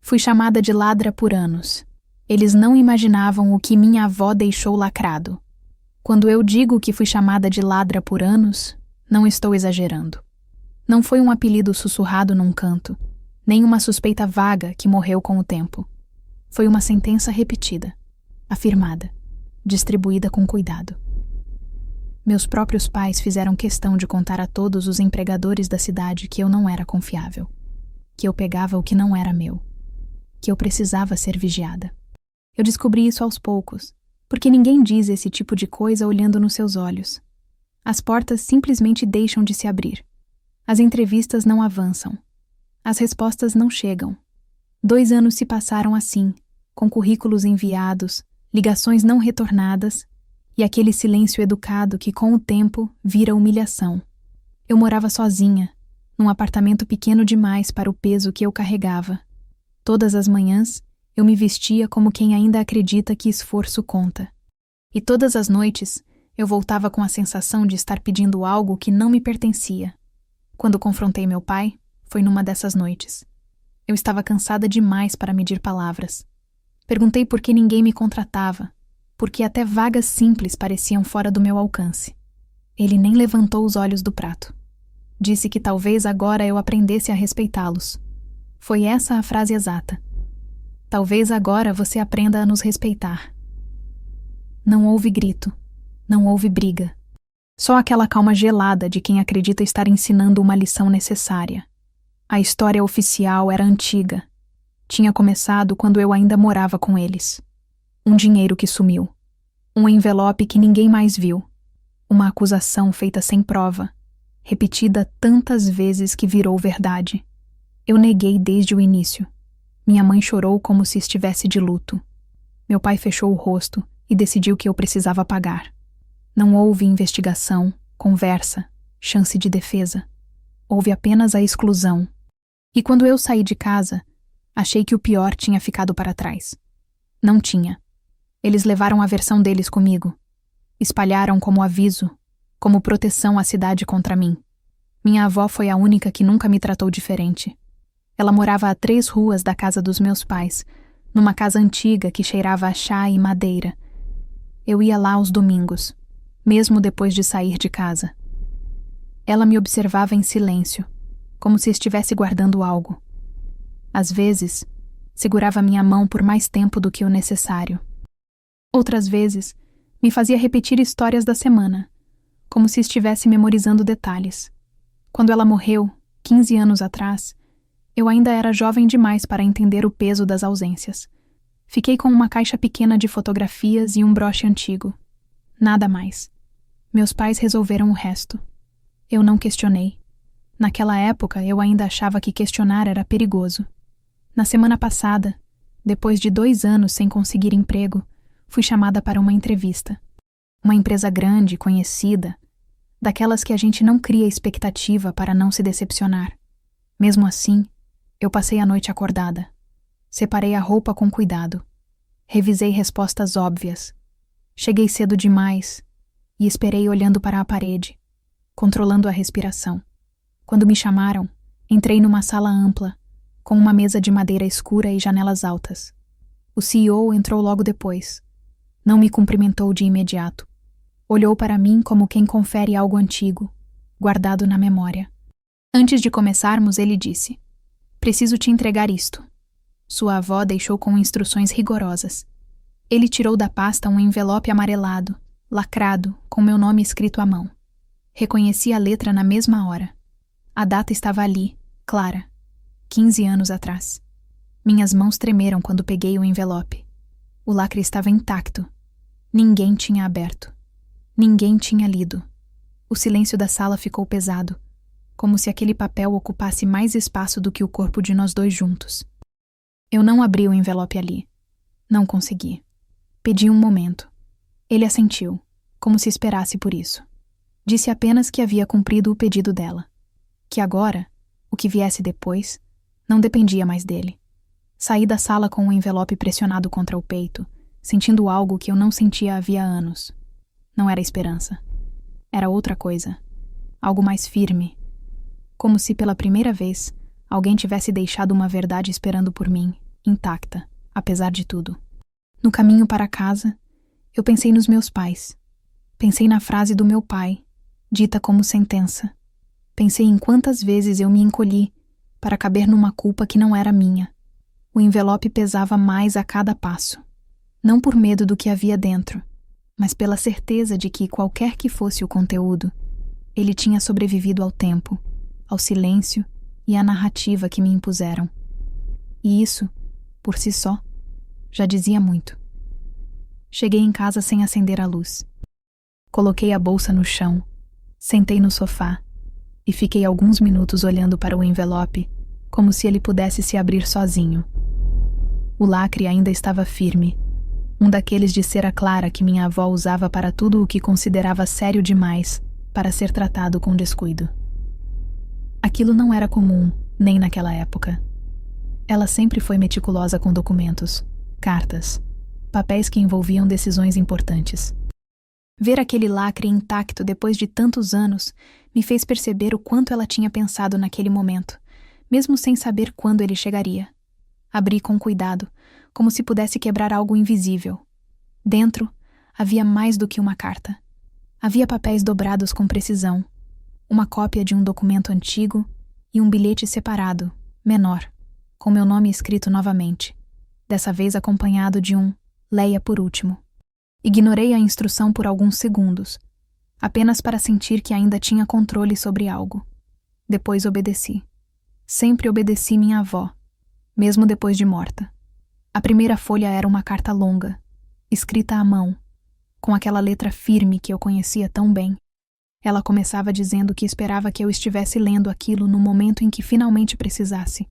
Fui chamada de ladra por anos. Eles não imaginavam o que minha avó deixou lacrado. Quando eu digo que fui chamada de ladra por anos, não estou exagerando. Não foi um apelido sussurrado num canto, nem uma suspeita vaga que morreu com o tempo. Foi uma sentença repetida, afirmada, distribuída com cuidado. Meus próprios pais fizeram questão de contar a todos os empregadores da cidade que eu não era confiável, que eu pegava o que não era meu, que eu precisava ser vigiada. Eu descobri isso aos poucos, porque ninguém diz esse tipo de coisa olhando nos seus olhos. As portas simplesmente deixam de se abrir. As entrevistas não avançam. As respostas não chegam. 2 anos se passaram assim, com currículos enviados, ligações não retornadas e aquele silêncio educado que, com o tempo, vira humilhação. Eu morava sozinha, num apartamento pequeno demais para o peso que eu carregava. Todas as manhãs, eu me vestia como quem ainda acredita que esforço conta. E todas as noites, eu voltava com a sensação de estar pedindo algo que não me pertencia. Quando confrontei meu pai, foi numa dessas noites. Eu estava cansada demais para medir palavras. Perguntei por que ninguém me contratava, porque até vagas simples pareciam fora do meu alcance. Ele nem levantou os olhos do prato. Disse que talvez agora eu aprendesse a respeitá-los. Foi essa a frase exata. Talvez agora você aprenda a nos respeitar. Não houve grito, não houve briga. Só aquela calma gelada de quem acredita estar ensinando uma lição necessária. A história oficial era antiga. Tinha começado quando eu ainda morava com eles. Um dinheiro que sumiu. Um envelope que ninguém mais viu. Uma acusação feita sem prova, repetida tantas vezes que virou verdade. Eu neguei desde o início. Minha mãe chorou como se estivesse de luto. Meu pai fechou o rosto e decidiu que eu precisava pagar. Não houve investigação, conversa, chance de defesa. Houve apenas a exclusão. E quando eu saí de casa, achei que o pior tinha ficado para trás. Não tinha. Eles levaram a versão deles comigo. Espalharam como aviso, como proteção à cidade contra mim. Minha avó foi a única que nunca me tratou diferente. Ela morava a 3 ruas da casa dos meus pais, numa casa antiga que cheirava a chá e madeira. Eu ia lá aos domingos, mesmo depois de sair de casa. Ela me observava em silêncio, como se estivesse guardando algo. Às vezes, segurava minha mão por mais tempo do que o necessário. Outras vezes, me fazia repetir histórias da semana, como se estivesse memorizando detalhes. Quando ela morreu, 15 anos atrás, eu ainda era jovem demais para entender o peso das ausências. Fiquei com uma caixa pequena de fotografias e um broche antigo. Nada mais. Meus pais resolveram o resto. Eu não questionei. Naquela época, eu ainda achava que questionar era perigoso. Na semana passada, depois de 2 anos sem conseguir emprego, fui chamada para uma entrevista. Uma empresa grande, conhecida, daquelas que a gente não cria expectativa para não se decepcionar. Mesmo assim, eu passei a noite acordada. Separei a roupa com cuidado. Revisei respostas óbvias. Cheguei cedo demais e esperei olhando para a parede, controlando a respiração. Quando me chamaram, entrei numa sala ampla, com uma mesa de madeira escura e janelas altas. O CEO entrou logo depois. Não me cumprimentou de imediato. Olhou para mim como quem confere algo antigo, guardado na memória. Antes de começarmos, ele disse: "Preciso te entregar isto." Sua avó deixou com instruções rigorosas. Ele tirou da pasta um envelope amarelado, lacrado, com meu nome escrito à mão. Reconheci a letra na mesma hora. A data estava ali, clara, 15 anos atrás. Minhas mãos tremeram quando peguei o envelope. O lacre estava intacto. Ninguém tinha aberto. Ninguém tinha lido. O silêncio da sala ficou pesado, como se aquele papel ocupasse mais espaço do que o corpo de nós 2 juntos. Eu não abri o envelope ali. Não consegui. Pedi um momento. Ele assentiu, como se esperasse por isso. Disse apenas que havia cumprido o pedido dela. Que agora, o que viesse depois, não dependia mais dele. Saí da sala com o envelope pressionado contra o peito, sentindo algo que eu não sentia havia anos. Não era esperança. Era outra coisa. Algo mais firme. Como se pela primeira vez alguém tivesse deixado uma verdade esperando por mim intacta, apesar de tudo. No caminho para casa, eu pensei nos meus pais. Pensei na frase do meu pai, dita como sentença. Pensei em quantas vezes eu me encolhi para caber numa culpa que não era minha. O envelope pesava mais a cada passo. Não por medo do que havia dentro, mas pela certeza de que, qualquer que fosse o conteúdo, ele tinha sobrevivido ao tempo, ao silêncio e à narrativa que me impuseram. E isso, por si só, já dizia muito. Cheguei em casa sem acender a luz. Coloquei a bolsa no chão, sentei no sofá e fiquei alguns minutos olhando para o envelope, como se ele pudesse se abrir sozinho. O lacre ainda estava firme, um daqueles de cera clara que minha avó usava para tudo o que considerava sério demais para ser tratado com descuido. Aquilo não era comum, nem naquela época. Ela sempre foi meticulosa com documentos, cartas, papéis que envolviam decisões importantes. Ver aquele lacre intacto depois de tantos anos me fez perceber o quanto ela tinha pensado naquele momento, mesmo sem saber quando ele chegaria. Abri com cuidado, como se pudesse quebrar algo invisível. Dentro, havia mais do que uma carta. Havia papéis dobrados com precisão, uma cópia de um documento antigo e um bilhete separado, menor, com meu nome escrito novamente, dessa vez acompanhado de um "Leia por último". Ignorei a instrução por alguns segundos, apenas para sentir que ainda tinha controle sobre algo. Depois obedeci. Sempre obedeci minha avó, mesmo depois de morta. A primeira folha era uma carta longa, escrita à mão, com aquela letra firme que eu conhecia tão bem. Ela começava dizendo que esperava que eu estivesse lendo aquilo no momento em que finalmente precisasse.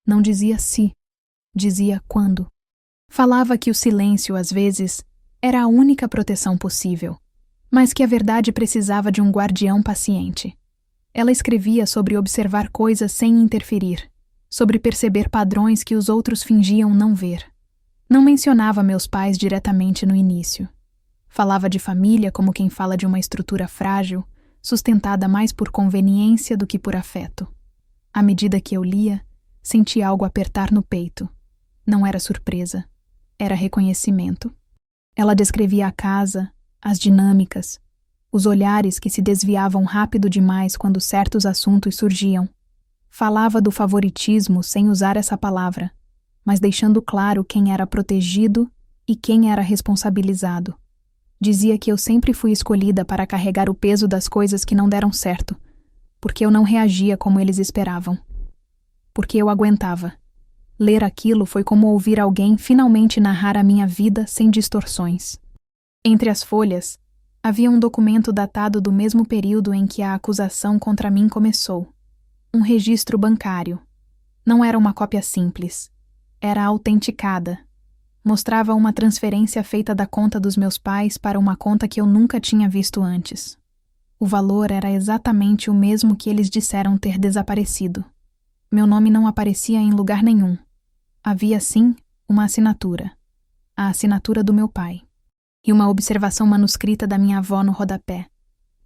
Não dizia se, dizia quando. Falava que o silêncio, às vezes, era a única proteção possível, mas que a verdade precisava de um guardião paciente. Ela escrevia sobre observar coisas sem interferir, sobre perceber padrões que os outros fingiam não ver. Não mencionava meus pais diretamente no início. Falava de família como quem fala de uma estrutura frágil, sustentada mais por conveniência do que por afeto. À medida que eu lia, senti algo apertar no peito. Não era surpresa, era reconhecimento. Ela descrevia a casa, as dinâmicas, os olhares que se desviavam rápido demais quando certos assuntos surgiam. Falava do favoritismo sem usar essa palavra, mas deixando claro quem era protegido e quem era responsabilizado. Dizia que eu sempre fui escolhida para carregar o peso das coisas que não deram certo, porque eu não reagia como eles esperavam. Porque eu aguentava. Ler aquilo foi como ouvir alguém finalmente narrar a minha vida sem distorções. Entre as folhas, havia um documento datado do mesmo período em que a acusação contra mim começou. Um registro bancário. Não era uma cópia simples. Era autenticada. Mostrava uma transferência feita da conta dos meus pais para uma conta que eu nunca tinha visto antes. O valor era exatamente o mesmo que eles disseram ter desaparecido. Meu nome não aparecia em lugar nenhum. Havia, sim, uma assinatura. A assinatura do meu pai. E uma observação manuscrita da minha avó no rodapé.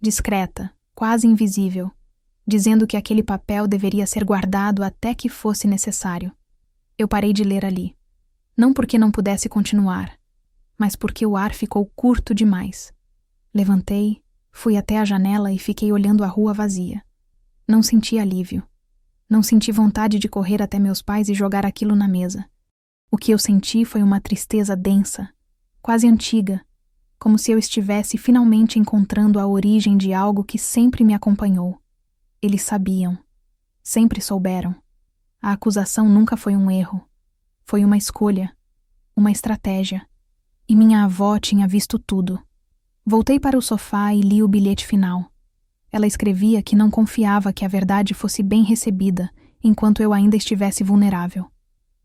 Discreta, quase invisível, dizendo que aquele papel deveria ser guardado até que fosse necessário. Eu parei de ler ali. Não porque não pudesse continuar, mas porque o ar ficou curto demais. Levantei, fui até a janela e fiquei olhando a rua vazia. Não senti alívio. Não senti vontade de correr até meus pais e jogar aquilo na mesa. O que eu senti foi uma tristeza densa, quase antiga, como se eu estivesse finalmente encontrando a origem de algo que sempre me acompanhou. Eles sabiam. Sempre souberam. A acusação nunca foi um erro. Foi uma escolha, uma estratégia. E minha avó tinha visto tudo. Voltei para o sofá e li o bilhete final. Ela escrevia que não confiava que a verdade fosse bem recebida enquanto eu ainda estivesse vulnerável.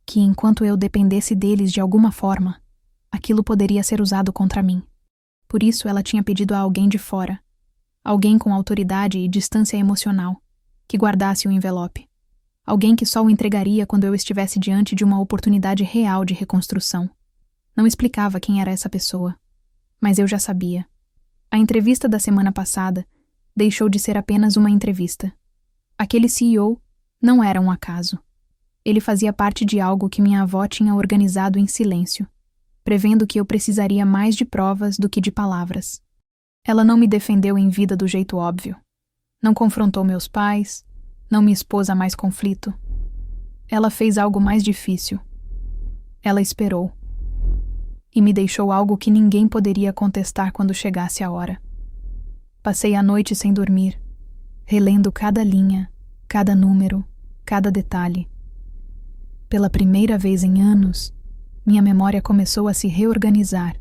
Que enquanto eu dependesse deles de alguma forma, aquilo poderia ser usado contra mim. Por isso ela tinha pedido a alguém de fora, alguém com autoridade e distância emocional, que guardasse o envelope. Alguém que só o entregaria quando eu estivesse diante de uma oportunidade real de reconstrução. Não explicava quem era essa pessoa, mas eu já sabia. A entrevista da semana passada deixou de ser apenas uma entrevista. Aquele CEO não era um acaso. Ele fazia parte de algo que minha avó tinha organizado em silêncio, prevendo que eu precisaria mais de provas do que de palavras. Ela não me defendeu em vida do jeito óbvio. Não confrontou meus pais, não me expôs a mais conflito. Ela fez algo mais difícil. Ela esperou. E me deixou algo que ninguém poderia contestar quando chegasse a hora. Passei a noite sem dormir, relendo cada linha, cada número, cada detalhe. Pela primeira vez em anos, minha memória começou a se reorganizar.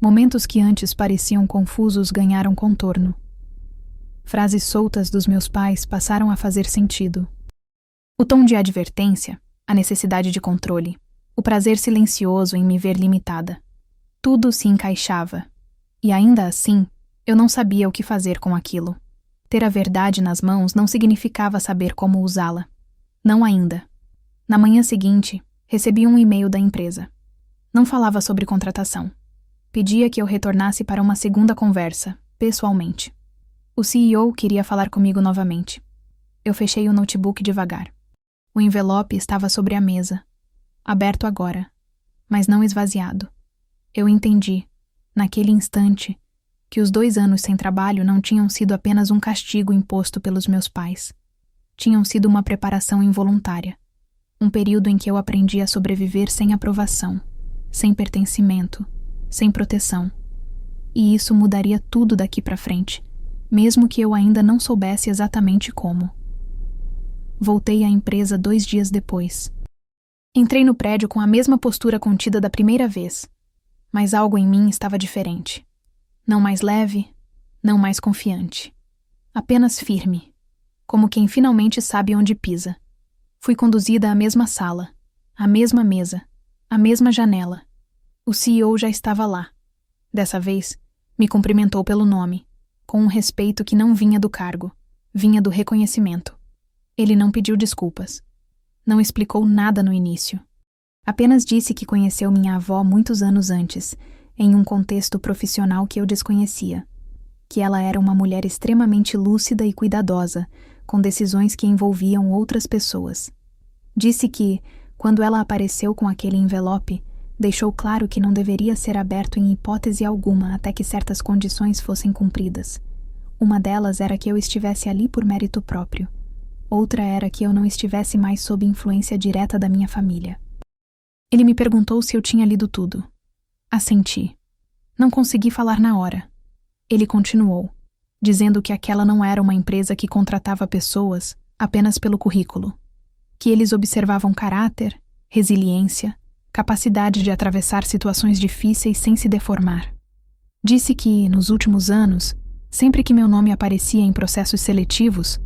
Momentos que antes pareciam confusos ganharam contorno. Frases soltas dos meus pais passaram a fazer sentido. O tom de advertência, a necessidade de controle, o prazer silencioso em me ver limitada. Tudo se encaixava. E ainda assim, eu não sabia o que fazer com aquilo. Ter a verdade nas mãos não significava saber como usá-la. Não ainda. Na manhã seguinte, recebi um e-mail da empresa. Não falava sobre contratação. Pedia que eu retornasse para uma segunda conversa, pessoalmente. O CEO queria falar comigo novamente. Eu fechei o notebook devagar. O envelope estava sobre a mesa, aberto agora, mas não esvaziado. Eu entendi, naquele instante, que os 2 anos sem trabalho não tinham sido apenas um castigo imposto pelos meus pais. Tinham sido uma preparação involuntária. Um período em que eu aprendi a sobreviver sem aprovação, sem pertencimento, sem proteção. E isso mudaria tudo daqui para frente, mesmo que eu ainda não soubesse exatamente como. Voltei à empresa 2 dias depois. Entrei no prédio com a mesma postura contida da primeira vez, mas algo em mim estava diferente. Não mais leve, não mais confiante. Apenas firme, como quem finalmente sabe onde pisa. Fui conduzida à mesma sala, à mesma mesa, à mesma janela. O CEO já estava lá. Dessa vez, me cumprimentou pelo nome, com um respeito que não vinha do cargo, vinha do reconhecimento. Ele não pediu desculpas. Não explicou nada no início. Apenas disse que conheceu minha avó muitos anos antes, em um contexto profissional que eu desconhecia. Que ela era uma mulher extremamente lúcida e cuidadosa, com decisões que envolviam outras pessoas. Disse que, quando ela apareceu com aquele envelope, deixou claro que não deveria ser aberto em hipótese alguma até que certas condições fossem cumpridas. Uma delas era que eu estivesse ali por mérito próprio. Outra era que eu não estivesse mais sob influência direta da minha família. Ele me perguntou se eu tinha lido tudo. Assenti. Não consegui falar na hora. Ele continuou, dizendo que aquela não era uma empresa que contratava pessoas apenas pelo currículo. Que eles observavam caráter, resiliência, capacidade de atravessar situações difíceis sem se deformar. Disse que, nos últimos anos, sempre que meu nome aparecia em processos seletivos,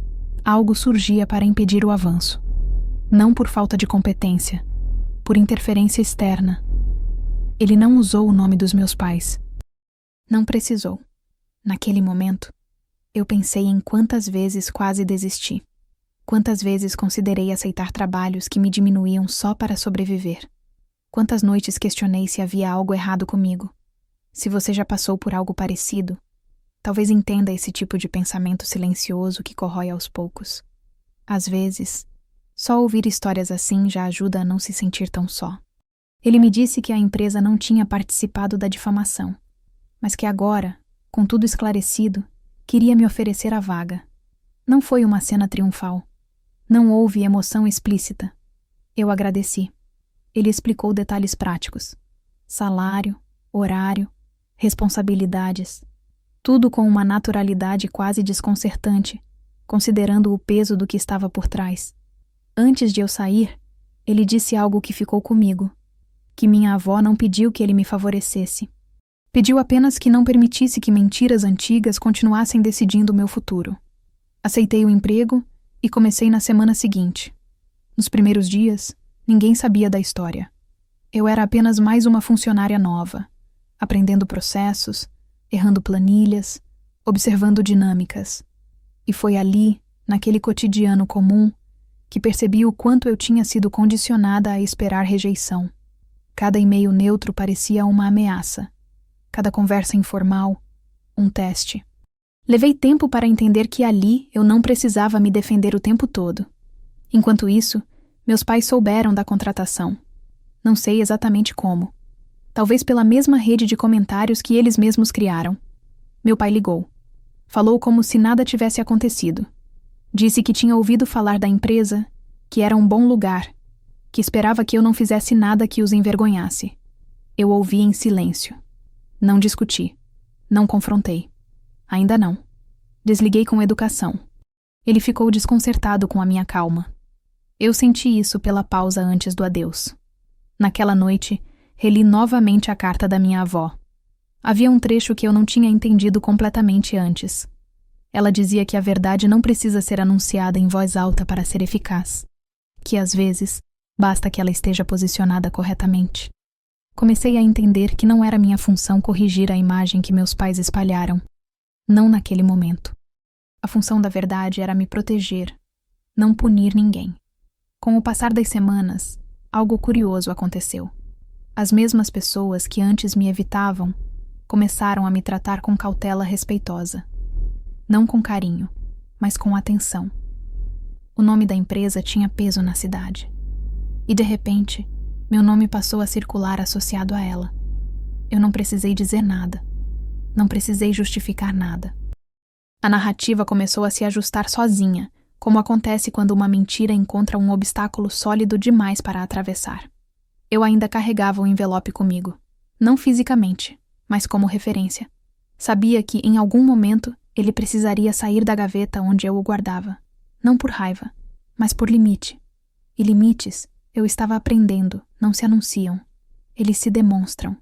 algo surgia para impedir o avanço. Não por falta de competência, por interferência externa. Ele não usou o nome dos meus pais. Não precisou. Naquele momento, eu pensei em quantas vezes quase desisti. Quantas vezes considerei aceitar trabalhos que me diminuíam só para sobreviver. Quantas noites questionei se havia algo errado comigo. Se você já passou por algo parecido, talvez entenda esse tipo de pensamento silencioso que corrói aos poucos. Às vezes, só ouvir histórias assim já ajuda a não se sentir tão só. Ele me disse que a empresa não tinha participado da difamação, mas que agora, com tudo esclarecido, queria me oferecer a vaga. Não foi uma cena triunfal. Não houve emoção explícita. Eu agradeci. Ele explicou detalhes práticos. Salário, horário, responsabilidades. Tudo com uma naturalidade quase desconcertante, considerando o peso do que estava por trás. Antes de eu sair, ele disse algo que ficou comigo. Que minha avó não pediu que ele me favorecesse. Pediu apenas que não permitisse que mentiras antigas continuassem decidindo o meu futuro. Aceitei o emprego e comecei na semana seguinte. Nos primeiros dias, ninguém sabia da história. Eu era apenas mais uma funcionária nova, aprendendo processos, errando planilhas, observando dinâmicas. E foi ali, naquele cotidiano comum, que percebi o quanto eu tinha sido condicionada a esperar rejeição. Cada e-mail neutro parecia uma ameaça. Cada conversa informal, um teste. Levei tempo para entender que ali eu não precisava me defender o tempo todo. Enquanto isso, Meus pais souberam da contratação. Não sei exatamente como. Talvez pela mesma rede de comentários que eles mesmos criaram. Meu pai ligou. Falou como se nada tivesse acontecido. Disse que tinha ouvido falar da empresa, que era um bom lugar, que esperava que eu não fizesse nada que os envergonhasse. Eu ouvi em silêncio. Não discuti. Não confrontei. Ainda não. Desliguei com educação. Ele ficou desconcertado com a minha calma. Eu senti isso pela pausa antes do adeus. Naquela noite, reli novamente a carta da minha avó. Havia um trecho que eu não tinha entendido completamente antes. Ela dizia que a verdade não precisa ser anunciada em voz alta para ser eficaz. Que, às vezes, basta que ela esteja posicionada corretamente. Comecei a entender que não era minha função corrigir a imagem que meus pais espalharam. Não naquele momento. A função da verdade era me proteger, não punir ninguém. Com o passar das semanas, algo curioso aconteceu. As mesmas pessoas que antes me evitavam começaram a me tratar com cautela respeitosa. Não com carinho, mas com atenção. O nome da empresa tinha peso na cidade. E, de repente, meu nome passou a circular associado a ela. Eu não precisei dizer nada. Não precisei justificar nada. A narrativa começou a se ajustar sozinha, como acontece quando uma mentira encontra um obstáculo sólido demais para atravessar. Eu ainda carregava o envelope comigo. Não fisicamente, mas como referência. Sabia que, em algum momento, ele precisaria sair da gaveta onde eu o guardava. Não por raiva, mas por limite. E limites, eu estava aprendendo, não se anunciam. Eles se demonstram.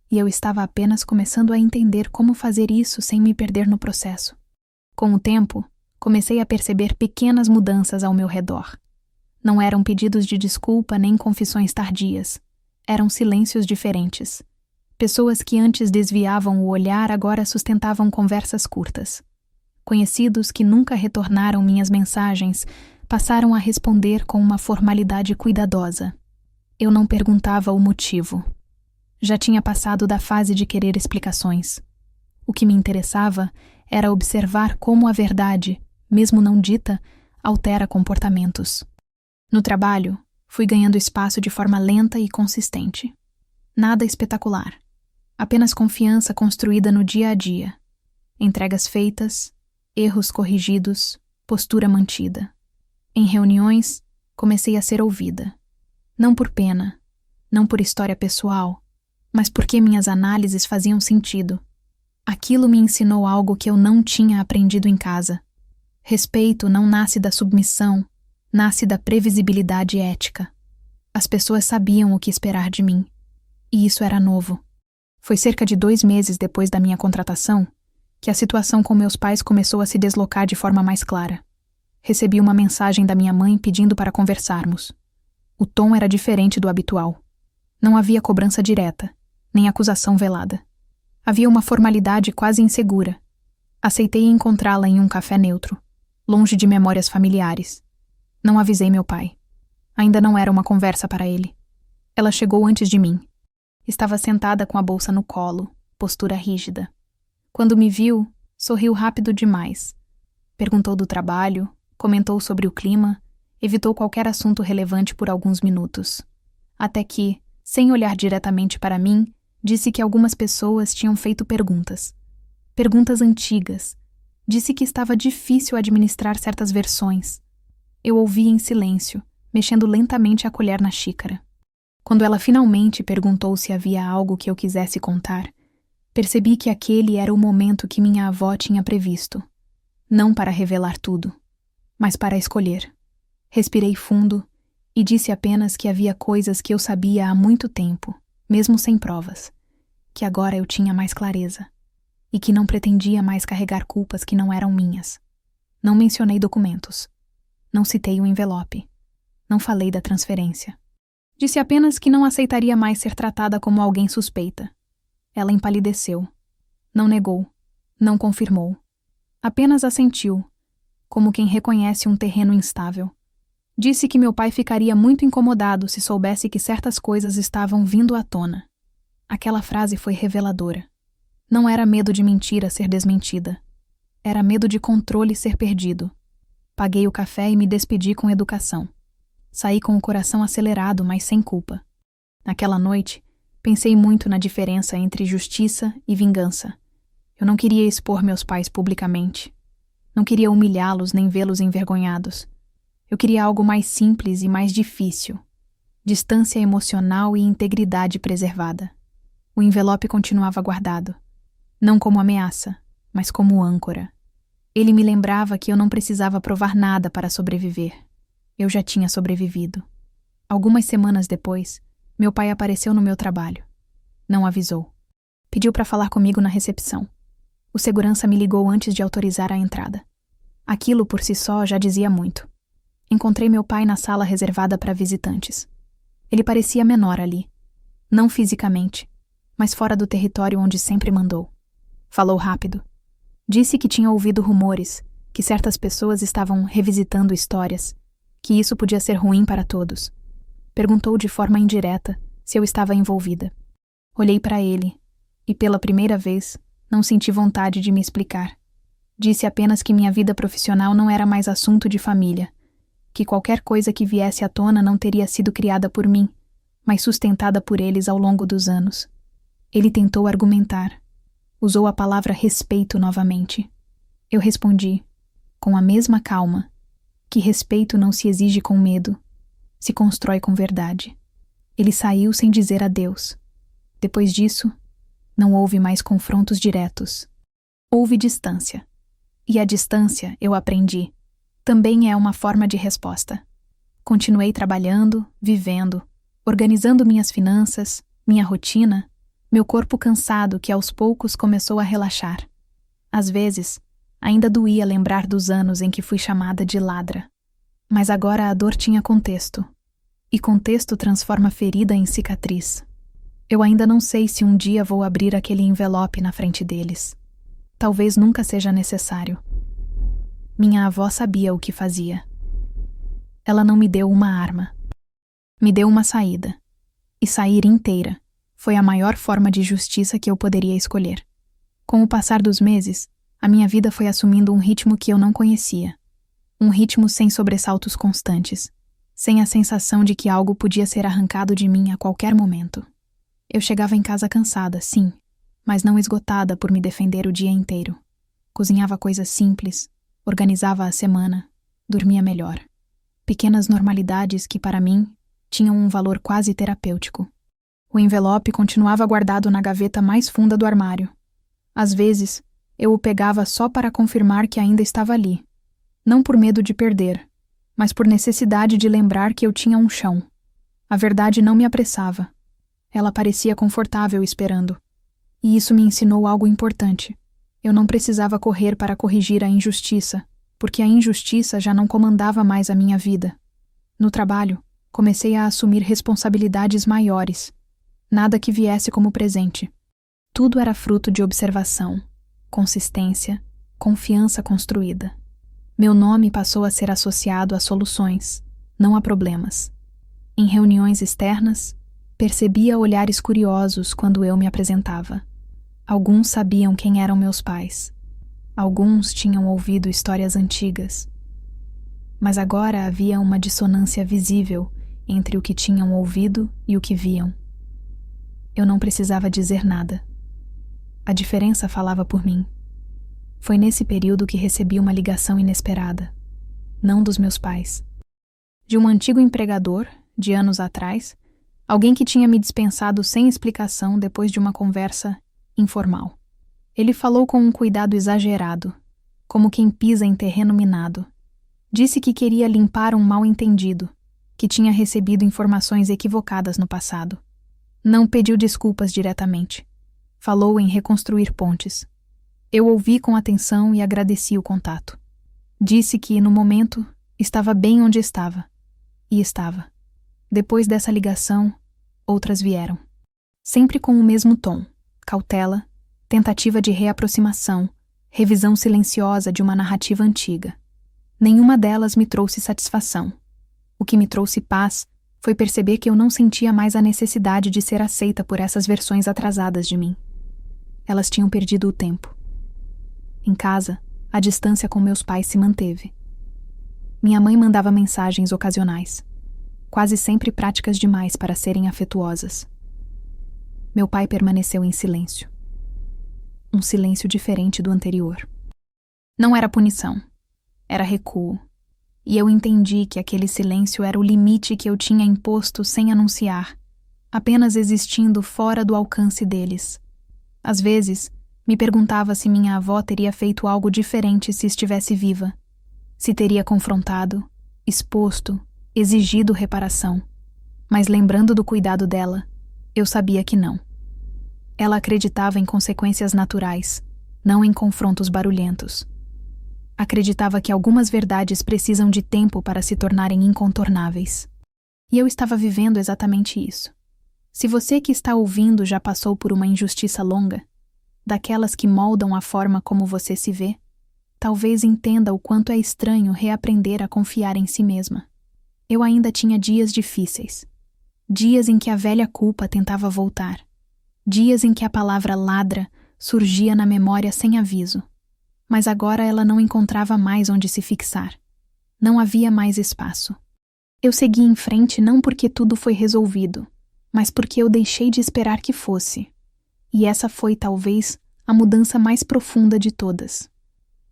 E eu estava apenas começando a entender como fazer isso sem me perder no processo. Com o tempo, comecei a perceber pequenas mudanças ao meu redor. Não eram pedidos de desculpa nem confissões tardias. Eram silêncios diferentes. Pessoas que antes desviavam o olhar agora sustentavam conversas curtas. Conhecidos que nunca retornaram minhas mensagens passaram a responder com uma formalidade cuidadosa. Eu não perguntava o motivo. Já tinha passado da fase de querer explicações. O que me interessava era observar como a verdade, mesmo não dita, altera comportamentos. No trabalho, fui ganhando espaço de forma lenta e consistente. Nada espetacular. Apenas confiança construída no dia a dia. Entregas feitas, erros corrigidos, postura mantida. Em reuniões, comecei a ser ouvida. Não por pena, não por história pessoal, mas porque minhas análises faziam sentido. Aquilo me ensinou algo que eu não tinha aprendido em casa. Respeito não nasce da submissão, nasce da previsibilidade ética. As pessoas sabiam o que esperar de mim. E isso era novo. Foi cerca de 2 meses depois da minha contratação que a situação com meus pais começou a se deslocar de forma mais clara. Recebi uma mensagem da minha mãe pedindo para conversarmos. O tom era diferente do habitual. Não havia cobrança direta, nem acusação velada. Havia uma formalidade quase insegura. Aceitei encontrá-la em um café neutro, longe de memórias familiares. Não avisei meu pai. Ainda não era uma conversa para ele. Ela chegou antes de mim. Estava sentada com a bolsa no colo, postura rígida. Quando me viu, sorriu rápido demais. Perguntou do trabalho, comentou sobre o clima, evitou qualquer assunto relevante por alguns minutos. Até que, sem olhar diretamente para mim, disse que algumas pessoas tinham feito perguntas. Perguntas antigas. Disse que estava difícil administrar certas versões. Eu ouvi em silêncio, mexendo lentamente a colher na xícara. Quando ela finalmente perguntou se havia algo que eu quisesse contar, percebi que aquele era o momento que minha avó tinha previsto. Não para revelar tudo, mas para escolher. Respirei fundo e disse apenas que havia coisas que eu sabia há muito tempo, mesmo sem provas, que agora eu tinha mais clareza, e que não pretendia mais carregar culpas que não eram minhas. Não mencionei documentos. Não citei o envelope. Não falei da transferência. Disse apenas que não aceitaria mais ser tratada como alguém suspeita. Ela empalideceu. Não negou. Não confirmou. Apenas assentiu, como quem reconhece um terreno instável. Disse que meu pai ficaria muito incomodado se soubesse que certas coisas estavam vindo à tona. Aquela frase foi reveladora. Não era medo de mentira ser desmentida. Era medo de controle ser perdido. Paguei o café e me despedi com educação. Saí com o coração acelerado, mas sem culpa. Naquela noite, pensei muito na diferença entre justiça e vingança. Eu não queria expor meus pais publicamente. Não queria humilhá-los nem vê-los envergonhados. Eu queria algo mais simples e mais difícil. Distância emocional e integridade preservada. O envelope continuava guardado. Não como ameaça, mas como âncora. Ele me lembrava que eu não precisava provar nada para sobreviver. Eu já tinha sobrevivido. Algumas semanas depois, meu pai apareceu no meu trabalho. Não avisou. Pediu para falar comigo na recepção. O segurança me ligou antes de autorizar a entrada. Aquilo por si só já dizia muito. Encontrei meu pai na sala reservada para visitantes. Ele parecia menor ali. Não fisicamente, mas fora do território onde sempre mandou. Falou rápido. Disse que tinha ouvido rumores, que certas pessoas estavam revisitando histórias, que isso podia ser ruim para todos. Perguntou de forma indireta se eu estava envolvida. Olhei para ele e, pela primeira vez, não senti vontade de me explicar. Disse apenas que minha vida profissional não era mais assunto de família, que qualquer coisa que viesse à tona não teria sido criada por mim, mas sustentada por eles ao longo dos anos. Ele tentou argumentar. Usou a palavra respeito novamente. Eu respondi, com a mesma calma, que respeito não se exige com medo, se constrói com verdade. Ele saiu sem dizer adeus. Depois disso, não houve mais confrontos diretos. Houve distância. E a distância, eu aprendi, também é uma forma de resposta. Continuei trabalhando, vivendo, organizando minhas finanças, minha rotina, meu corpo cansado que aos poucos começou a relaxar. Às vezes, ainda doía lembrar dos anos em que fui chamada de ladra. Mas agora a dor tinha contexto. E contexto transforma ferida em cicatriz. Eu ainda não sei se um dia vou abrir aquele envelope na frente deles. Talvez nunca seja necessário. Minha avó sabia o que fazia. Ela não me deu uma arma. Me deu uma saída. E sair inteira foi a maior forma de justiça que eu poderia escolher. Com o passar dos meses, a minha vida foi assumindo um ritmo que eu não conhecia. Um ritmo sem sobressaltos constantes, sem a sensação de que algo podia ser arrancado de mim a qualquer momento. Eu chegava em casa cansada, sim, mas não esgotada por me defender o dia inteiro. Cozinhava coisas simples, organizava a semana, dormia melhor. Pequenas normalidades que, para mim, tinham um valor quase terapêutico. O envelope continuava guardado na gaveta mais funda do armário. Às vezes, eu o pegava só para confirmar que ainda estava ali. Não por medo de perder, mas por necessidade de lembrar que eu tinha um chão. A verdade não me apressava. Ela parecia confortável esperando. E isso me ensinou algo importante. Eu não precisava correr para corrigir a injustiça, porque a injustiça já não comandava mais a minha vida. No trabalho, comecei a assumir responsabilidades maiores. Nada que viesse como presente. Tudo era fruto de observação, consistência, confiança construída. Meu nome passou a ser associado a soluções, não a problemas. Em reuniões externas, percebia olhares curiosos quando eu me apresentava. Alguns sabiam quem eram meus pais. Alguns tinham ouvido histórias antigas. Mas agora havia uma dissonância visível entre o que tinham ouvido e o que viam. Eu não precisava dizer nada. A diferença falava por mim. Foi nesse período que recebi uma ligação inesperada. Não dos meus pais. De um antigo empregador, de anos atrás, alguém que tinha me dispensado sem explicação depois de uma conversa informal. Ele falou com um cuidado exagerado, como quem pisa em terreno minado. Disse que queria limpar um mal-entendido, que tinha recebido informações equivocadas no passado. Não pediu desculpas diretamente. Falou em reconstruir pontes. Eu ouvi com atenção e agradeci o contato. Disse que, no momento, estava bem onde estava. E estava. Depois dessa ligação, outras vieram. Sempre com o mesmo tom, cautela, tentativa de reaproximação, revisão silenciosa de uma narrativa antiga. Nenhuma delas me trouxe satisfação. O que me trouxe paz foi perceber que eu não sentia mais a necessidade de ser aceita por essas versões atrasadas de mim. Elas tinham perdido o tempo. Em casa, a distância com meus pais se manteve. Minha mãe mandava mensagens ocasionais. quase sempre práticas demais para serem afetuosas. Meu pai permaneceu em silêncio. Um silêncio diferente do anterior. Não era punição, era recuo. E eu entendi que aquele silêncio era o limite que eu tinha imposto sem anunciar, apenas existindo fora do alcance deles. Às vezes, me perguntava se minha avó teria feito algo diferente se estivesse viva, se teria confrontado, exposto, exigido reparação. Mas lembrando do cuidado dela, eu sabia que não. Ela acreditava em consequências naturais, não em confrontos barulhentos. Acreditava que algumas verdades precisam de tempo para se tornarem incontornáveis. E eu estava vivendo exatamente isso. Se você que está ouvindo já passou por uma injustiça longa, daquelas que moldam a forma como você se vê, talvez entenda o quanto é estranho reaprender a confiar em si mesma. Eu ainda tinha dias difíceis. Dias em que a velha culpa tentava voltar. Dias em que a palavra ladra surgia na memória sem aviso. Mas agora ela não encontrava mais onde se fixar. Não havia mais espaço. Eu segui em frente não porque tudo foi resolvido, mas porque eu deixei de esperar que fosse. E essa foi, talvez, a mudança mais profunda de todas.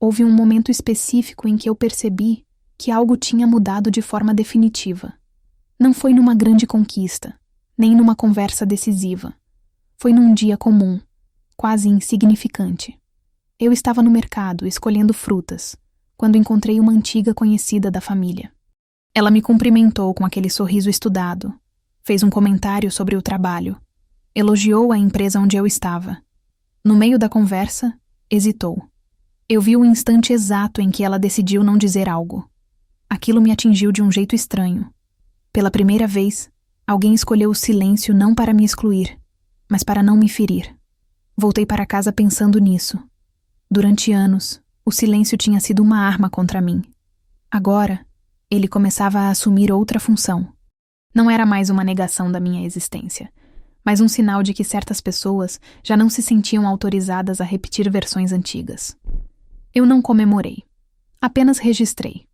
Houve um momento específico em que eu percebi que algo tinha mudado de forma definitiva. Não foi numa grande conquista, nem numa conversa decisiva. Foi num dia comum, quase insignificante. Eu estava no mercado, escolhendo frutas, quando encontrei uma antiga conhecida da família. Ela me cumprimentou com aquele sorriso estudado, fez um comentário sobre o trabalho, elogiou a empresa onde eu estava. No meio da conversa, hesitou. Eu vi o instante exato em que ela decidiu não dizer algo. Aquilo me atingiu de um jeito estranho. Pela primeira vez, alguém escolheu o silêncio não para me excluir, mas para não me ferir. Voltei para casa pensando nisso. Durante anos, o silêncio tinha sido uma arma contra mim. Agora, ele começava a assumir outra função. Não era mais uma negação da minha existência, mas um sinal de que certas pessoas já não se sentiam autorizadas a repetir versões antigas. Eu não comemorei, apenas registrei.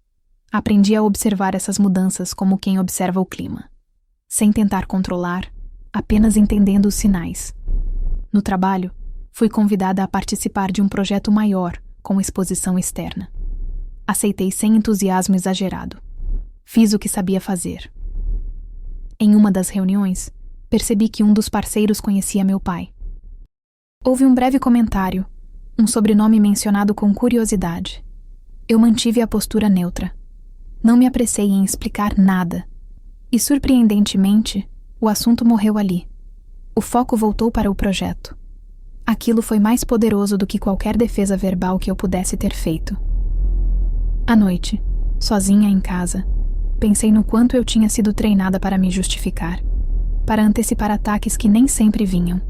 Aprendi a observar essas mudanças como quem observa o clima, sem tentar controlar, apenas entendendo os sinais. No trabalho, fui convidada a participar de um projeto maior com exposição externa. Aceitei sem entusiasmo exagerado. Fiz o que sabia fazer. Em uma das reuniões, percebi que um dos parceiros conhecia meu pai. Houve um breve comentário, um sobrenome mencionado com curiosidade. Eu mantive a postura neutra. Não me apressei em explicar nada. E, surpreendentemente, o assunto morreu ali. O foco voltou para o projeto. Aquilo foi mais poderoso do que qualquer defesa verbal que eu pudesse ter feito. À noite, sozinha em casa, pensei no quanto eu tinha sido treinada para me justificar, para antecipar ataques que nem sempre vinham,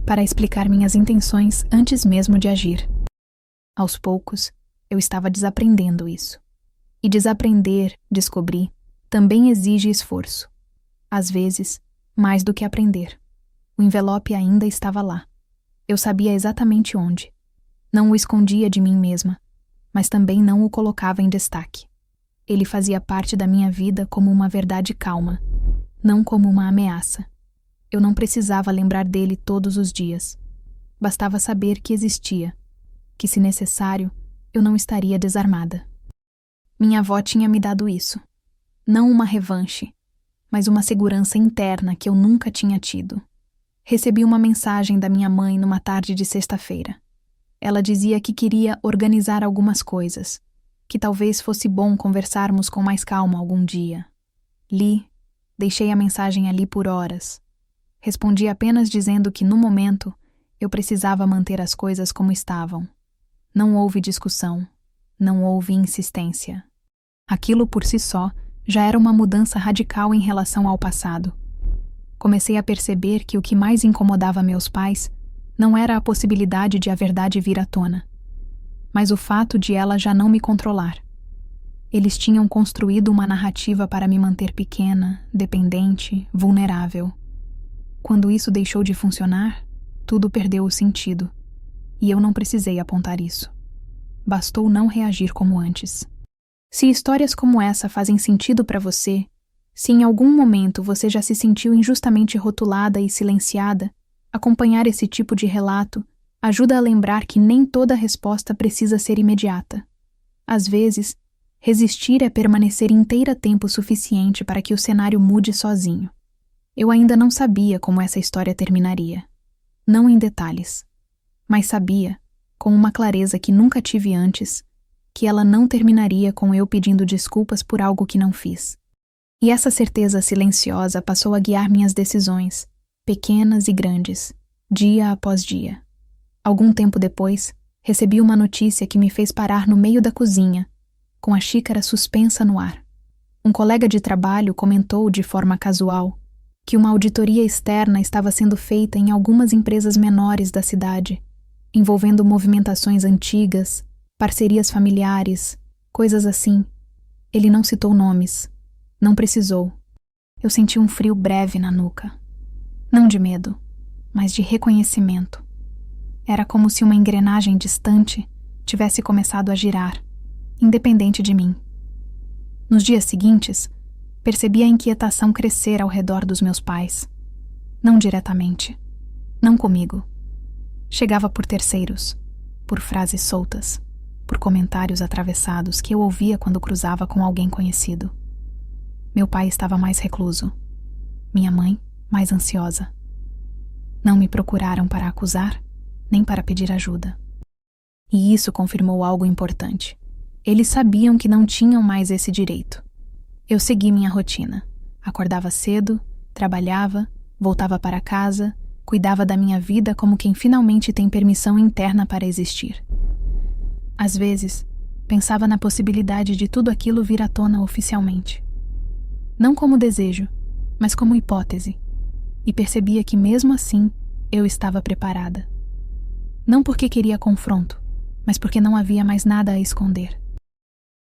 para explicar minhas intenções antes mesmo de agir. Aos poucos, eu estava desaprendendo isso. E desaprender, descobri, também exige esforço. Às vezes, mais do que aprender. O envelope ainda estava lá. Eu sabia exatamente onde. Não o escondia de mim mesma, mas também não o colocava em destaque. Ele fazia parte da minha vida como uma verdade calma, não como uma ameaça. Eu não precisava lembrar dele todos os dias. Bastava saber que existia, que, se necessário, eu não estaria desarmada. Minha avó tinha me dado isso. Não uma revanche, mas uma segurança interna que eu nunca tinha tido. Recebi uma mensagem da minha mãe numa tarde de sexta-feira. Ela dizia que queria organizar algumas coisas, que talvez fosse bom conversarmos com mais calma algum dia. Li, deixei a mensagem ali por horas. Respondi apenas dizendo que, no momento, eu precisava manter as coisas como estavam. Não houve discussão, não houve insistência. Aquilo por si só já era uma mudança radical em relação ao passado. Comecei a perceber que o que mais incomodava meus pais não era a possibilidade de a verdade vir à tona, mas o fato de ela já não me controlar. Eles tinham construído uma narrativa para me manter pequena, dependente, vulnerável. Quando isso deixou de funcionar, tudo perdeu o sentido, e eu não precisei apontar isso. Bastou não reagir como antes. Se histórias como essa fazem sentido para você, Se em algum momento você já se sentiu injustamente rotulada e silenciada, acompanhar esse tipo de relato ajuda a lembrar que nem toda resposta precisa ser imediata. Às vezes, resistir é permanecer inteira tempo suficiente para que o cenário mude sozinho. Eu ainda não sabia como essa história terminaria. Não em detalhes. Mas sabia, com uma clareza que nunca tive antes, que ela não terminaria com eu pedindo desculpas por algo que não fiz. E essa certeza silenciosa passou a guiar minhas decisões, pequenas e grandes, dia após dia. Algum tempo depois, recebi uma notícia que me fez parar no meio da cozinha, com a xícara suspensa no ar. Um colega de trabalho comentou de forma casual que uma auditoria externa estava sendo feita em algumas empresas menores da cidade, envolvendo movimentações antigas, parcerias familiares, coisas assim. Ele não citou nomes. Não precisou. Eu senti um frio breve na nuca. Não de medo, mas de reconhecimento. Era como se uma engrenagem distante tivesse começado a girar, independente de mim. Nos dias seguintes, percebi a inquietação crescer ao redor dos meus pais. Não diretamente. Não comigo. Chegava por terceiros, por frases soltas, por comentários atravessados que eu ouvia quando cruzava com alguém conhecido. Meu pai estava mais recluso. Minha mãe, mais ansiosa. Não me procuraram para acusar, nem para pedir ajuda. E isso confirmou algo importante. Eles sabiam que não tinham mais esse direito. Eu segui minha rotina. Acordava cedo, trabalhava, voltava para casa, cuidava da minha vida como quem finalmente tem permissão interna para existir. Às vezes, pensava na possibilidade de tudo aquilo vir à tona oficialmente. Não como desejo, mas como hipótese, e percebia que mesmo assim eu estava preparada. Não porque queria confronto, mas porque não havia mais nada a esconder.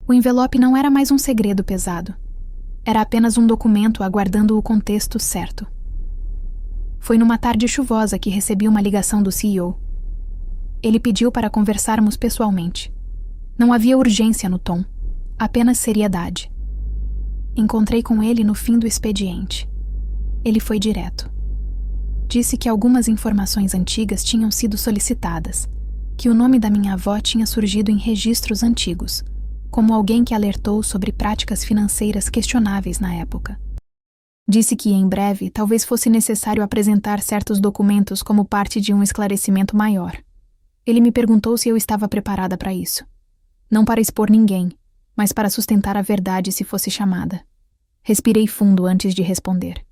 O envelope não era mais um segredo pesado. Era apenas um documento aguardando o contexto certo. Foi numa tarde chuvosa que recebi uma ligação do CEO. Ele pediu para conversarmos pessoalmente. Não havia urgência no tom, apenas seriedade. Encontrei com ele no fim do expediente. Ele foi direto. Disse que algumas informações antigas tinham sido solicitadas, que o nome da minha avó tinha surgido em registros antigos, como alguém que alertou sobre práticas financeiras questionáveis na época. Disse que, em breve, talvez fosse necessário apresentar certos documentos como parte de um esclarecimento maior. Ele me perguntou se eu estava preparada para isso. Não para expor ninguém, mas para sustentar a verdade se fosse chamada. Respirei fundo antes de responder.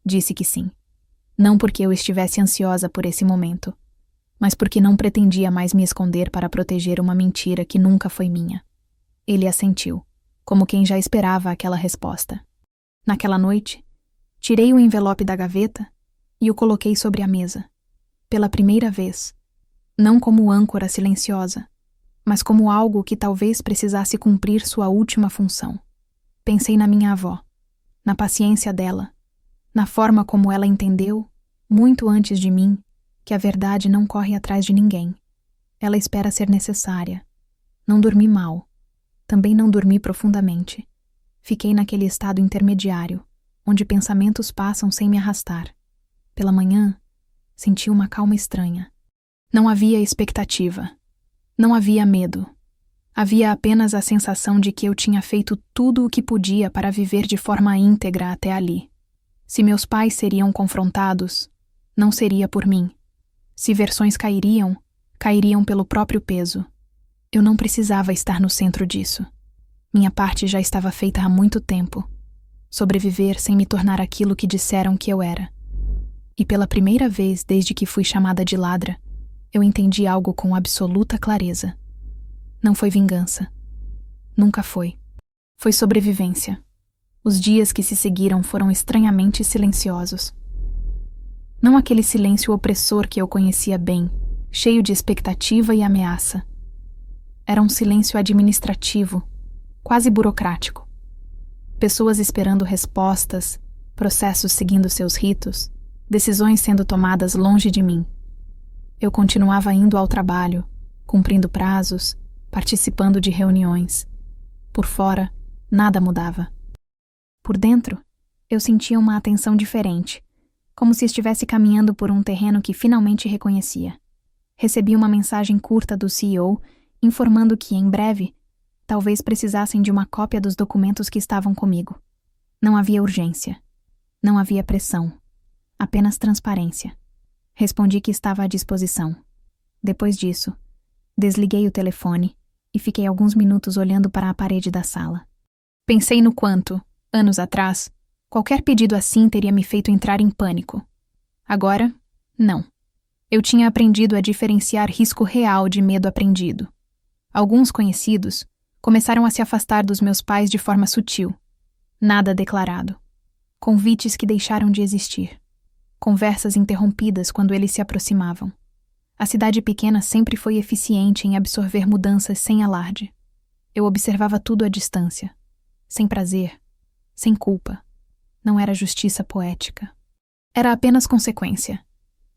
Disse que sim. Não porque eu estivesse ansiosa por esse momento, mas porque não pretendia mais me esconder para proteger uma mentira que nunca foi minha. Ele assentiu, como quem já esperava aquela resposta. Naquela noite, tirei o envelope da gaveta e o coloquei sobre a mesa. Pela primeira vez, não como âncora silenciosa, mas como algo que talvez precisasse cumprir sua última função. Pensei na minha avó, na paciência dela, na forma como ela entendeu, muito antes de mim, que a verdade não corre atrás de ninguém. Ela espera ser necessária. Não dormi mal. Também não dormi profundamente. Fiquei naquele estado intermediário, onde pensamentos passam sem me arrastar. Pela manhã, senti uma calma estranha. Não havia expectativa. Não havia medo. Havia apenas a sensação de que eu tinha feito tudo o que podia para viver de forma íntegra até ali. Se meus pais seriam confrontados, não seria por mim. Se versões cairiam, cairiam pelo próprio peso. Eu não precisava estar no centro disso. Minha parte já estava feita há muito tempo. Sobreviver sem me tornar aquilo que disseram que eu era. E pela primeira vez desde que fui chamada de ladra, eu entendi algo com absoluta clareza. Não foi vingança. Nunca foi. Foi sobrevivência. Os dias que se seguiram foram estranhamente silenciosos. Não aquele silêncio opressor que eu conhecia bem, cheio de expectativa e ameaça. Era um silêncio administrativo, quase burocrático. Pessoas esperando respostas, processos seguindo seus ritos, decisões sendo tomadas longe de mim. Eu continuava indo ao trabalho, cumprindo prazos, participando de reuniões. Por fora, nada mudava. Por dentro, Eu sentia uma atenção diferente, como se estivesse caminhando por um terreno que finalmente reconhecia. Recebi uma mensagem curta do CEO, informando que, em breve, talvez precisassem de uma cópia dos documentos que estavam comigo. Não havia urgência. Não havia pressão. Apenas transparência. Respondi que estava à disposição. Depois disso, desliguei o telefone e fiquei alguns minutos olhando para a parede da sala. Pensei no quanto, anos atrás, qualquer pedido assim teria me feito entrar em pânico. Agora, não. Eu tinha aprendido a diferenciar risco real de medo aprendido. Alguns conhecidos começaram a se afastar dos meus pais de forma sutil. Nada declarado. Convites que deixaram de existir. Conversas interrompidas quando eles se aproximavam. A cidade pequena sempre foi eficiente em absorver mudanças sem alarde. Eu observava tudo à distância. Sem prazer. Sem culpa. Não era justiça poética. Era apenas consequência.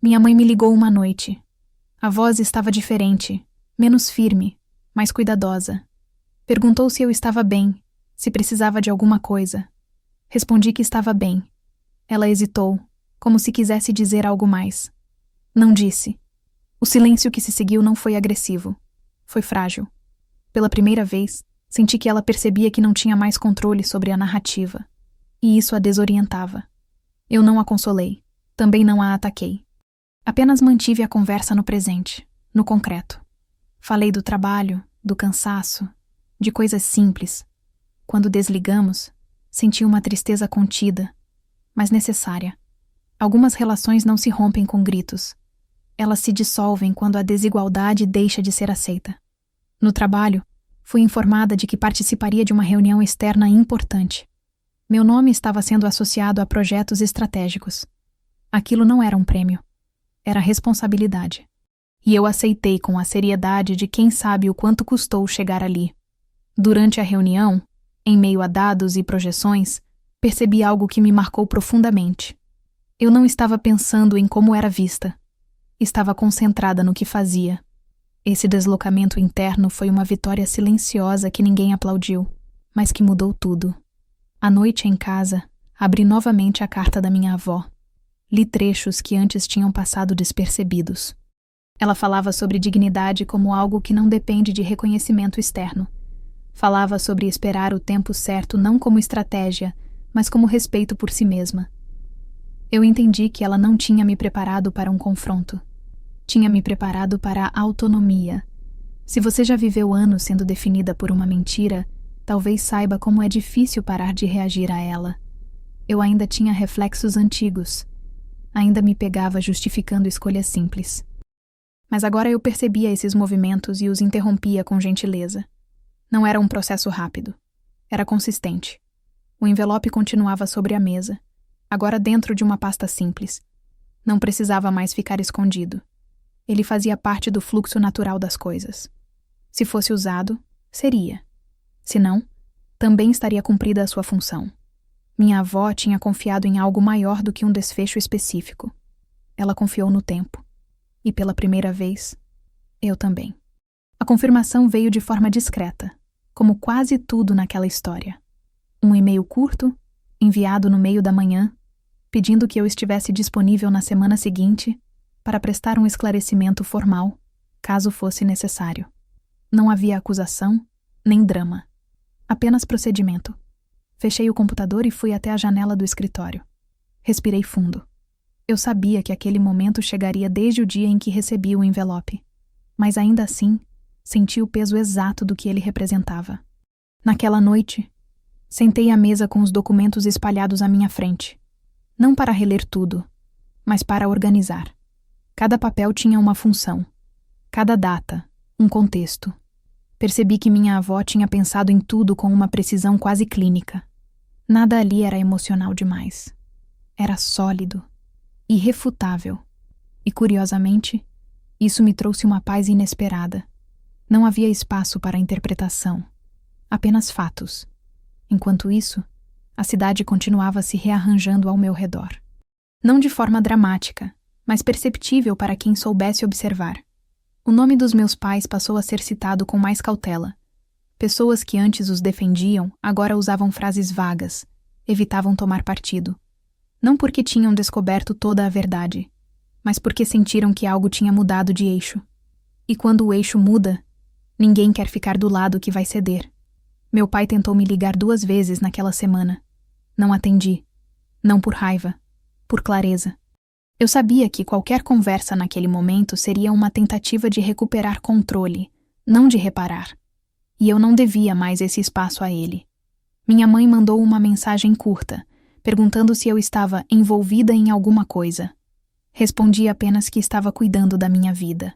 Minha mãe me ligou uma noite. A voz estava diferente, menos firme, mais cuidadosa. Perguntou se eu estava bem, se precisava de alguma coisa. Respondi que estava bem. Ela hesitou, como se quisesse dizer algo mais. Não disse. O silêncio que se seguiu não foi agressivo. Foi frágil. Pela primeira vez, senti que ela percebia que não tinha mais controle sobre a narrativa. E isso a desorientava. Eu não a consolei. Também não a ataquei. Apenas mantive a conversa no presente, no concreto. Falei do trabalho, do cansaço, de coisas simples. Quando desligamos, senti uma tristeza contida, mas necessária. Algumas relações não se rompem com gritos. Elas se dissolvem quando a desigualdade deixa de ser aceita. No trabalho, fui informada de que participaria de uma reunião externa importante. Meu nome estava sendo associado a projetos estratégicos. Aquilo não era um prêmio. Era responsabilidade. E eu aceitei com a seriedade de quem sabe o quanto custou chegar ali. Durante a reunião, em meio a dados e projeções, percebi algo que me marcou profundamente. Eu não estava pensando em como era vista. Estava concentrada no que fazia. Esse deslocamento interno foi uma vitória silenciosa que ninguém aplaudiu, mas que mudou tudo. À noite em casa, abri novamente a carta da minha avó. Li trechos que antes tinham passado despercebidos. Ela falava sobre dignidade como algo que não depende de reconhecimento externo. Falava sobre esperar o tempo certo não como estratégia, mas como respeito por si mesma. Eu entendi que ela não tinha me preparado para um confronto. Tinha me preparado para a autonomia. Se você já viveu anos sendo definida por uma mentira, talvez saiba como é difícil parar de reagir a ela. Eu ainda tinha reflexos antigos. Ainda me pegava justificando escolhas simples. Mas agora eu percebia esses movimentos e os interrompia com gentileza. Não era um processo rápido. Era consistente. O envelope continuava sobre a mesa, agora dentro de uma pasta simples. Não precisava mais ficar escondido. Ele fazia parte do fluxo natural das coisas. Se fosse usado, seria. Se não, também estaria cumprida a sua função. Minha avó tinha confiado em algo maior do que um desfecho específico. Ela confiou no tempo. E pela primeira vez, eu também. A confirmação veio de forma discreta, como quase tudo naquela história. Um e-mail curto, enviado no meio da manhã, pedindo que eu estivesse disponível na semana seguinte para prestar um esclarecimento formal, caso fosse necessário. Não havia acusação, nem drama. Apenas procedimento. Fechei o computador e fui até a janela do escritório. Respirei fundo. Eu sabia que aquele momento chegaria desde o dia em que recebi o envelope. Mas ainda assim, senti o peso exato do que ele representava. Naquela noite, sentei à mesa com os documentos espalhados à minha frente. Não para reler tudo, mas para organizar. Cada papel tinha uma função. Cada data, um contexto. Percebi que minha avó tinha pensado em tudo com uma precisão quase clínica. Nada ali era emocional demais. Era sólido, irrefutável. E, curiosamente, isso me trouxe uma paz inesperada. Não havia espaço para interpretação. Apenas fatos. Enquanto isso, a cidade continuava se rearranjando ao meu redor. Não de forma dramática, mas perceptível para quem soubesse observar. O nome dos meus pais passou a ser citado com mais cautela. Pessoas que antes os defendiam agora usavam frases vagas, evitavam tomar partido. Não porque tinham descoberto toda a verdade, mas porque sentiram que algo tinha mudado de eixo. E quando o eixo muda, ninguém quer ficar do lado que vai ceder. Meu pai tentou me ligar 2 vezes naquela semana. Não atendi. Não por raiva, por clareza. Eu sabia que qualquer conversa naquele momento seria uma tentativa de recuperar controle, não de reparar. E eu não devia mais esse espaço a ele. Minha mãe mandou uma mensagem curta, perguntando se eu estava envolvida em alguma coisa. Respondi apenas que estava cuidando da minha vida.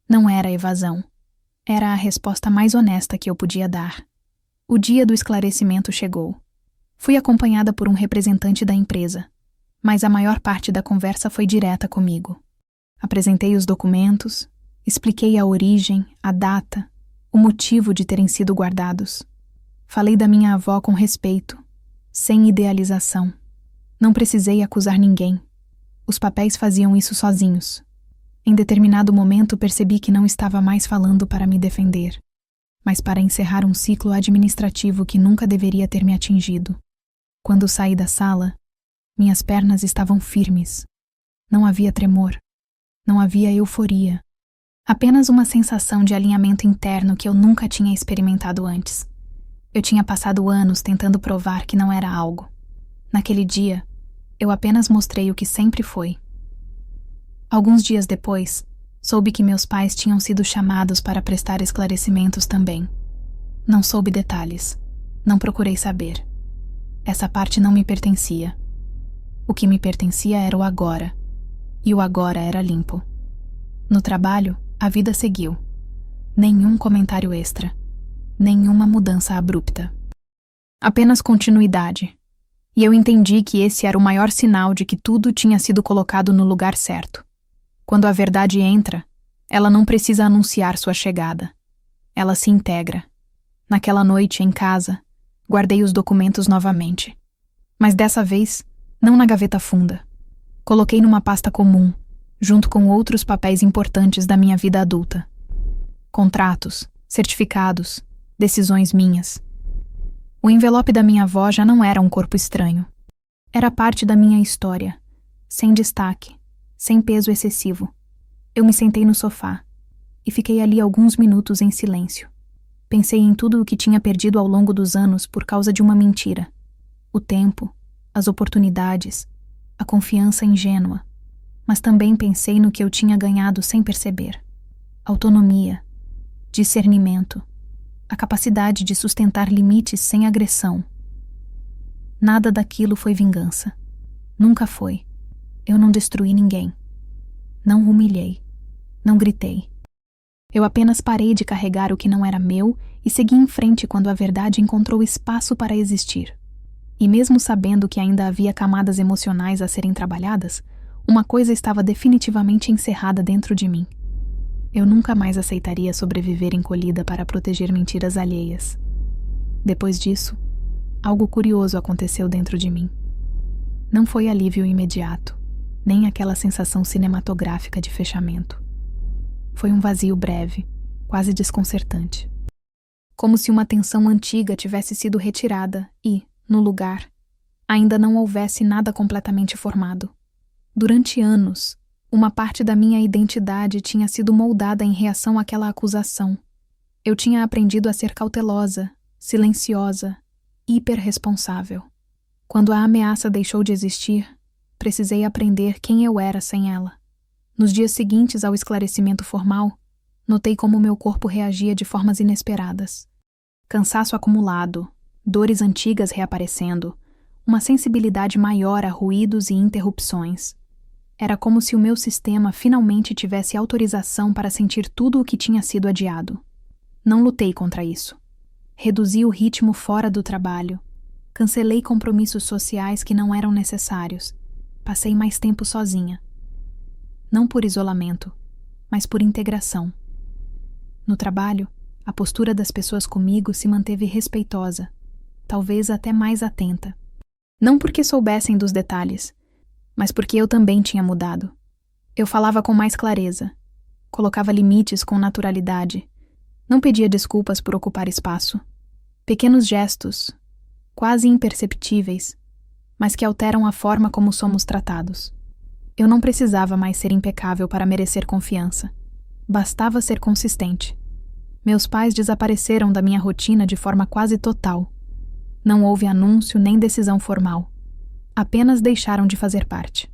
Não era evasão. Era a resposta mais honesta que eu podia dar. O dia do esclarecimento chegou. Fui acompanhada por um representante da empresa, mas a maior parte da conversa foi direta comigo. Apresentei os documentos, expliquei a origem, a data, o motivo de terem sido guardados. Falei da minha avó com respeito, sem idealização. Não precisei acusar ninguém. Os papéis faziam isso sozinhos. Em determinado momento percebi que não estava mais falando para me defender, mas para encerrar um ciclo administrativo que nunca deveria ter me atingido. Quando saí da sala, minhas pernas estavam firmes. Não havia tremor. Não havia euforia. Apenas uma sensação de alinhamento interno que eu nunca tinha experimentado antes. Eu tinha passado anos tentando provar que não era algo. Naquele dia, eu apenas mostrei o que sempre foi. Alguns dias depois, soube que meus pais tinham sido chamados para prestar esclarecimentos também. Não soube detalhes. Não procurei saber. Essa parte não me pertencia. O que me pertencia era o agora. E o agora era limpo. No trabalho, a vida seguiu. Nenhum comentário extra. Nenhuma mudança abrupta. Apenas continuidade. E eu entendi que esse era o maior sinal de que tudo tinha sido colocado no lugar certo. Quando a verdade entra, ela não precisa anunciar sua chegada. Ela se integra. Naquela noite, em casa, guardei os documentos novamente. Mas dessa vez, não na gaveta funda. Coloquei numa pasta comum, junto com outros papéis importantes da minha vida adulta. Contratos, certificados, decisões minhas. O envelope da minha avó já não era um corpo estranho. Era parte da minha história, sem destaque, sem peso excessivo. Eu me sentei no sofá e fiquei ali alguns minutos em silêncio. Pensei em tudo o que tinha perdido ao longo dos anos por causa de uma mentira. O tempo, as oportunidades, a confiança ingênua. Mas também pensei no que eu tinha ganhado sem perceber. Autonomia, discernimento, a capacidade de sustentar limites sem agressão. Nada daquilo foi vingança. Nunca foi. Eu não destruí ninguém. Não humilhei. Não gritei. Eu apenas parei de carregar o que não era meu e segui em frente quando a verdade encontrou espaço para existir. E mesmo sabendo que ainda havia camadas emocionais a serem trabalhadas, uma coisa estava definitivamente encerrada dentro de mim. Eu nunca mais aceitaria sobreviver encolhida para proteger mentiras alheias. Depois disso, algo curioso aconteceu dentro de mim. Não foi alívio imediato, nem aquela sensação cinematográfica de fechamento. Foi um vazio breve, quase desconcertante. Como se uma tensão antiga tivesse sido retirada e, no lugar, ainda não houvesse nada completamente formado. Durante anos, uma parte da minha identidade tinha sido moldada em reação àquela acusação. Eu tinha aprendido a ser cautelosa, silenciosa, hiperresponsável. Quando a ameaça deixou de existir, precisei aprender quem eu era sem ela. Nos dias seguintes ao esclarecimento formal, notei como meu corpo reagia de formas inesperadas. Cansaço acumulado, dores antigas reaparecendo, uma sensibilidade maior a ruídos e interrupções. Era como se o meu sistema finalmente tivesse autorização para sentir tudo o que tinha sido adiado. Não lutei contra isso. Reduzi o ritmo fora do trabalho. Cancelei compromissos sociais que não eram necessários. Passei mais tempo sozinha. Não por isolamento, mas por integração. No trabalho, a postura das pessoas comigo se manteve respeitosa, talvez até mais atenta. Não porque soubessem dos detalhes, mas porque eu também tinha mudado. Eu falava com mais clareza, colocava limites com naturalidade, não pedia desculpas por ocupar espaço. Pequenos gestos, quase imperceptíveis, mas que alteram a forma como somos tratados. Eu não precisava mais ser impecável para merecer confiança. Bastava ser consistente. Meus pais desapareceram da minha rotina de forma quase total. Não houve anúncio nem decisão formal. Apenas deixaram de fazer parte.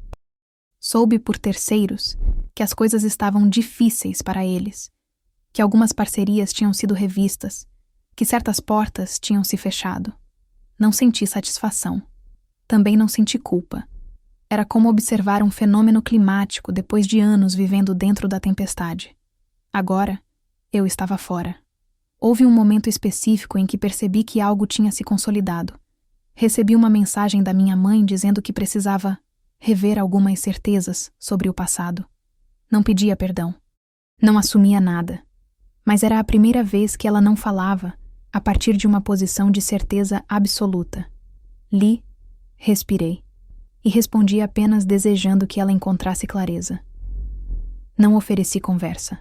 Soube por terceiros que as coisas estavam difíceis para eles, que algumas parcerias tinham sido revistas, que certas portas tinham se fechado. Não senti satisfação. Também não senti culpa. Era como observar um fenômeno climático depois de anos vivendo dentro da tempestade. Agora, eu estava fora. Houve um momento específico em que percebi que algo tinha se consolidado. Recebi uma mensagem da minha mãe dizendo que precisava rever algumas certezas sobre o passado. Não pedia perdão. Não assumia nada. Mas era a primeira vez que ela não falava a partir de uma posição de certeza absoluta. Li, respirei e respondi apenas desejando que ela encontrasse clareza. Não ofereci conversa.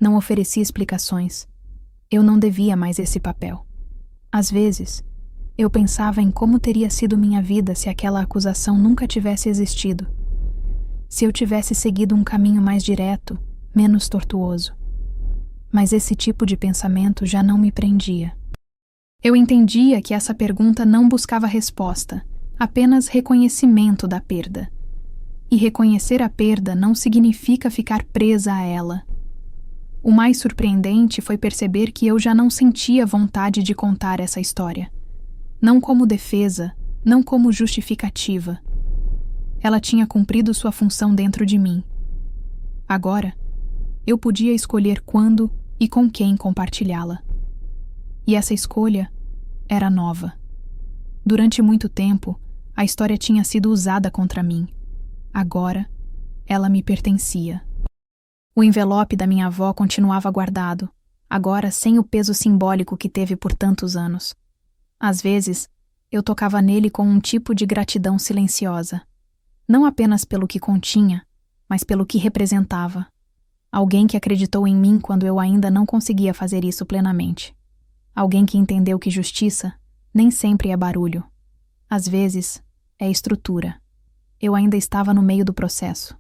Não ofereci explicações. Eu não devia mais esse papel. Às vezes, eu pensava em como teria sido minha vida se aquela acusação nunca tivesse existido. Se eu tivesse seguido um caminho mais direto, menos tortuoso. Mas esse tipo de pensamento já não me prendia. Eu entendia que essa pergunta não buscava resposta, apenas reconhecimento da perda. E reconhecer a perda não significa ficar presa a ela. O mais surpreendente foi perceber que eu já não sentia vontade de contar essa história. Não como defesa, não como justificativa. Ela tinha cumprido sua função dentro de mim. Agora, eu podia escolher quando e com quem compartilhá-la. E essa escolha era nova. Durante muito tempo, a história tinha sido usada contra mim. Agora, ela me pertencia. O envelope da minha avó continuava guardado, agora sem o peso simbólico que teve por tantos anos. Às vezes, eu tocava nele com um tipo de gratidão silenciosa. Não apenas pelo que continha, mas pelo que representava. Alguém que acreditou em mim quando eu ainda não conseguia fazer isso plenamente. Alguém que entendeu que justiça nem sempre é barulho. Às vezes, é estrutura. Eu ainda estava no meio do processo.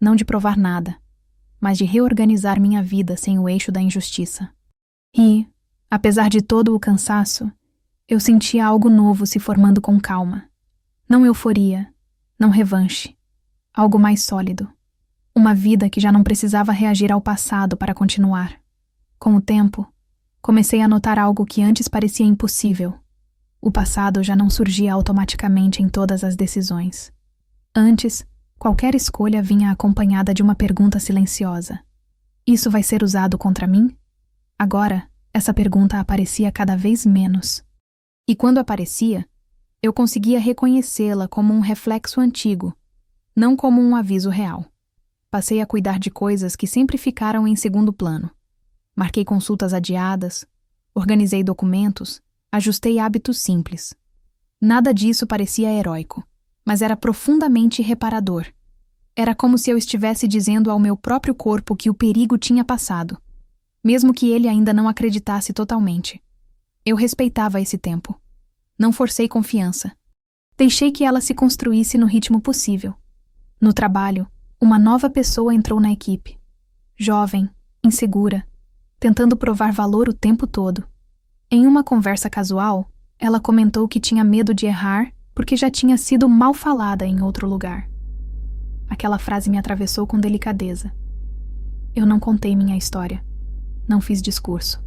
Não de provar nada, mas de reorganizar minha vida sem o eixo da injustiça. E, apesar de todo o cansaço, eu sentia algo novo se formando com calma. Não euforia, não revanche. Algo mais sólido. Uma vida que já não precisava reagir ao passado para continuar. Com o tempo, comecei a notar algo que antes parecia impossível. O passado já não surgia automaticamente em todas as decisões. Antes, qualquer escolha vinha acompanhada de uma pergunta silenciosa. Isso vai ser usado contra mim? Agora, essa pergunta aparecia cada vez menos. E quando aparecia, eu conseguia reconhecê-la como um reflexo antigo, não como um aviso real. Passei a cuidar de coisas que sempre ficaram em segundo plano. Marquei consultas adiadas, organizei documentos, ajustei hábitos simples. Nada disso parecia heróico, mas era profundamente reparador. Era como se eu estivesse dizendo ao meu próprio corpo que o perigo tinha passado, mesmo que ele ainda não acreditasse totalmente. Eu respeitava esse tempo. Não forcei confiança. Deixei que ela se construísse no ritmo possível. No trabalho, uma nova pessoa entrou na equipe. Jovem, insegura, tentando provar valor o tempo todo. Em uma conversa casual, ela comentou que tinha medo de errar porque já tinha sido mal falada em outro lugar. Aquela frase me atravessou com delicadeza. Eu não contei minha história. Não fiz discurso.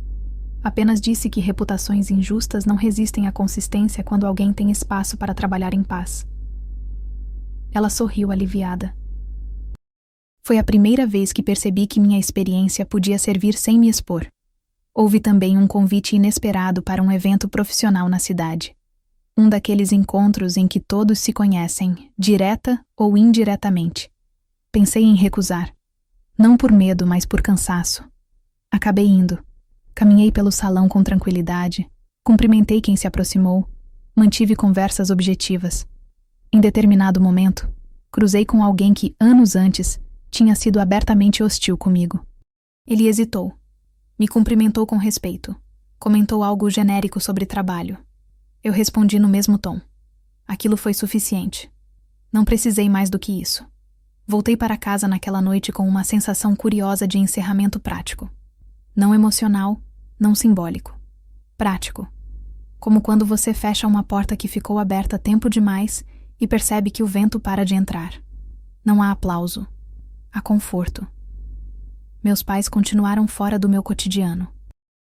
Apenas disse que reputações injustas não resistem à consistência quando alguém tem espaço para trabalhar em paz. Ela sorriu aliviada. Foi a primeira vez que percebi que minha experiência podia servir sem me expor. Houve também um convite inesperado para um evento profissional na cidade. Um daqueles encontros em que todos se conhecem, direta ou indiretamente. Pensei em recusar. Não por medo, mas por cansaço. Acabei indo. Caminhei pelo salão com tranquilidade, cumprimentei quem se aproximou, mantive conversas objetivas. Em determinado momento, cruzei com alguém que, anos antes, tinha sido abertamente hostil comigo. Ele hesitou. Me cumprimentou com respeito. Comentou algo genérico sobre trabalho. Eu respondi no mesmo tom. Aquilo foi suficiente. Não precisei mais do que isso. Voltei para casa naquela noite com uma sensação curiosa de encerramento prático. Não emocional, não simbólico. Prático. Como quando você fecha uma porta que ficou aberta tempo demais e percebe que o vento para de entrar. Não há aplauso. Há conforto. Meus pais continuaram fora do meu cotidiano.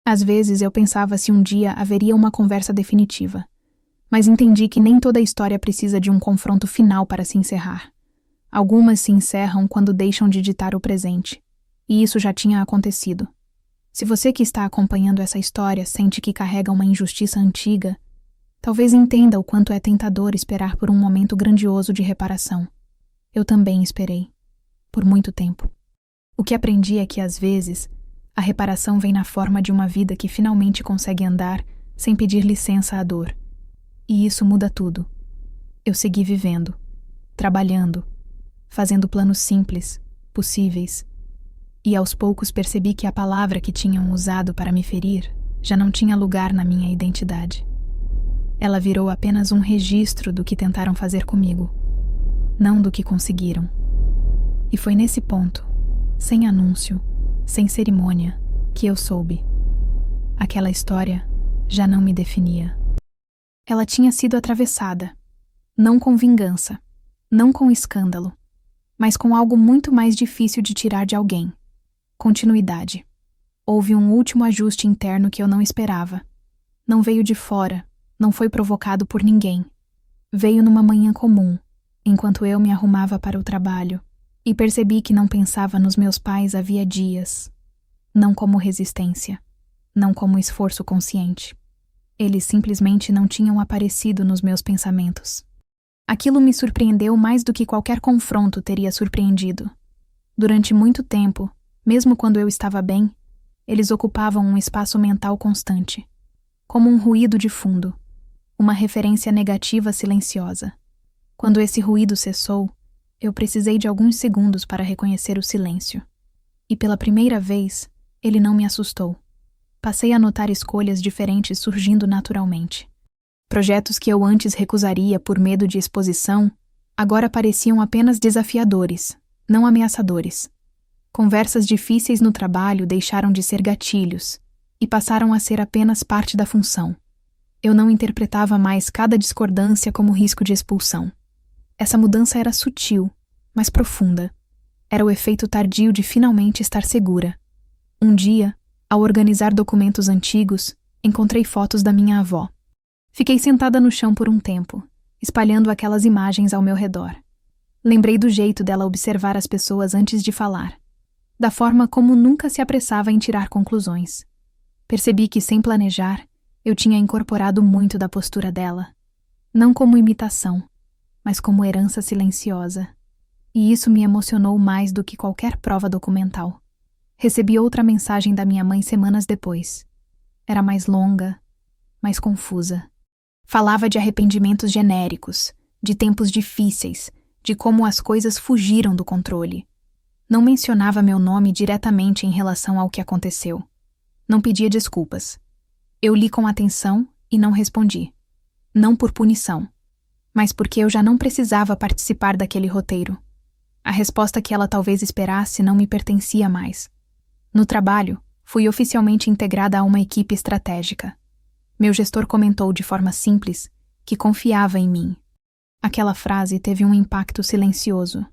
Às vezes eu pensava se um dia haveria uma conversa definitiva, mas entendi que nem toda história precisa de um confronto final para se encerrar. Algumas se encerram quando deixam de ditar o presente, e isso já tinha acontecido. Se você que está acompanhando essa história sente que carrega uma injustiça antiga, talvez entenda o quanto é tentador esperar por um momento grandioso de reparação. Eu também esperei, por muito tempo. O que aprendi é que, às vezes, a reparação vem na forma de uma vida que finalmente consegue andar sem pedir licença à dor. E isso muda tudo. Eu segui vivendo, trabalhando, fazendo planos simples, possíveis, e aos poucos percebi que a palavra que tinham usado para me ferir já não tinha lugar na minha identidade. Ela virou apenas um registro do que tentaram fazer comigo, não do que conseguiram. E foi nesse ponto, sem anúncio, sem cerimônia, que eu soube. Aquela história já não me definia. Ela tinha sido atravessada, não com vingança, não com escândalo, mas com algo muito mais difícil de tirar de alguém. Continuidade. Houve um último ajuste interno que eu não esperava. Não veio de fora, não foi provocado por ninguém. Veio numa manhã comum, enquanto eu me arrumava para o trabalho, e percebi que não pensava nos meus pais havia dias. Não como resistência, não como esforço consciente. Eles simplesmente não tinham aparecido nos meus pensamentos. Aquilo me surpreendeu mais do que qualquer confronto teria surpreendido. Durante muito tempo, mesmo quando eu estava bem, eles ocupavam um espaço mental constante, como um ruído de fundo, uma referência negativa silenciosa. Quando esse ruído cessou, eu precisei de alguns segundos para reconhecer o silêncio. E pela primeira vez, ele não me assustou. Passei a notar escolhas diferentes surgindo naturalmente. Projetos que eu antes recusaria por medo de exposição, agora pareciam apenas desafiadores, não ameaçadores. Conversas difíceis no trabalho deixaram de ser gatilhos e passaram a ser apenas parte da função. Eu não interpretava mais cada discordância como risco de expulsão. Essa mudança era sutil, mas profunda. Era o efeito tardio de finalmente estar segura. Um dia, ao organizar documentos antigos, encontrei fotos da minha avó. Fiquei sentada no chão por um tempo, espalhando aquelas imagens ao meu redor. Lembrei do jeito dela observar as pessoas antes de falar, da forma como nunca se apressava em tirar conclusões. Percebi que, sem planejar, eu tinha incorporado muito da postura dela, não como imitação, mas como herança silenciosa. E isso me emocionou mais do que qualquer prova documental. Recebi outra mensagem da minha mãe semanas depois. Era mais longa, mais confusa. Falava de arrependimentos genéricos, de tempos difíceis, de como as coisas fugiram do controle. Não mencionava meu nome diretamente em relação ao que aconteceu. Não pedia desculpas. Eu li com atenção e não respondi. Não por punição, mas porque eu já não precisava participar daquele roteiro. A resposta que ela talvez esperasse não me pertencia mais. No trabalho, fui oficialmente integrada a uma equipe estratégica. Meu gestor comentou de forma simples que confiava em mim. Aquela frase teve um impacto silencioso.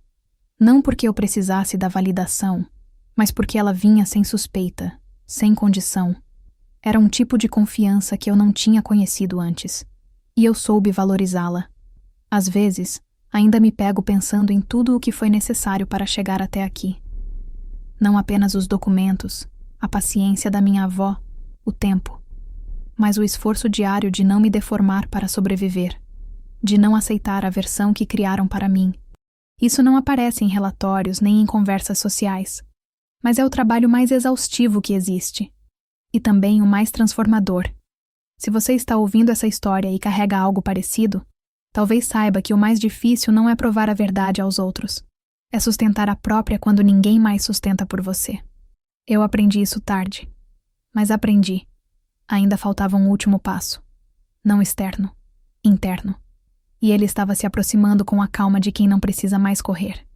Não porque eu precisasse da validação, mas porque ela vinha sem suspeita, sem condição. Era um tipo de confiança que eu não tinha conhecido antes, e eu soube valorizá-la. Às vezes, ainda me pego pensando em tudo o que foi necessário para chegar até aqui. Não apenas os documentos, a paciência da minha avó, o tempo, mas o esforço diário de não me deformar para sobreviver, de não aceitar a versão que criaram para mim. Isso não aparece em relatórios nem em conversas sociais, mas é o trabalho mais exaustivo que existe, e também o mais transformador. Se você está ouvindo essa história e carrega algo parecido, talvez saiba que o mais difícil não é provar a verdade aos outros, é sustentar a própria quando ninguém mais sustenta por você. Eu aprendi isso tarde, mas aprendi. Ainda faltava um último passo. Não externo, interno. E ele estava se aproximando com a calma de quem não precisa mais correr.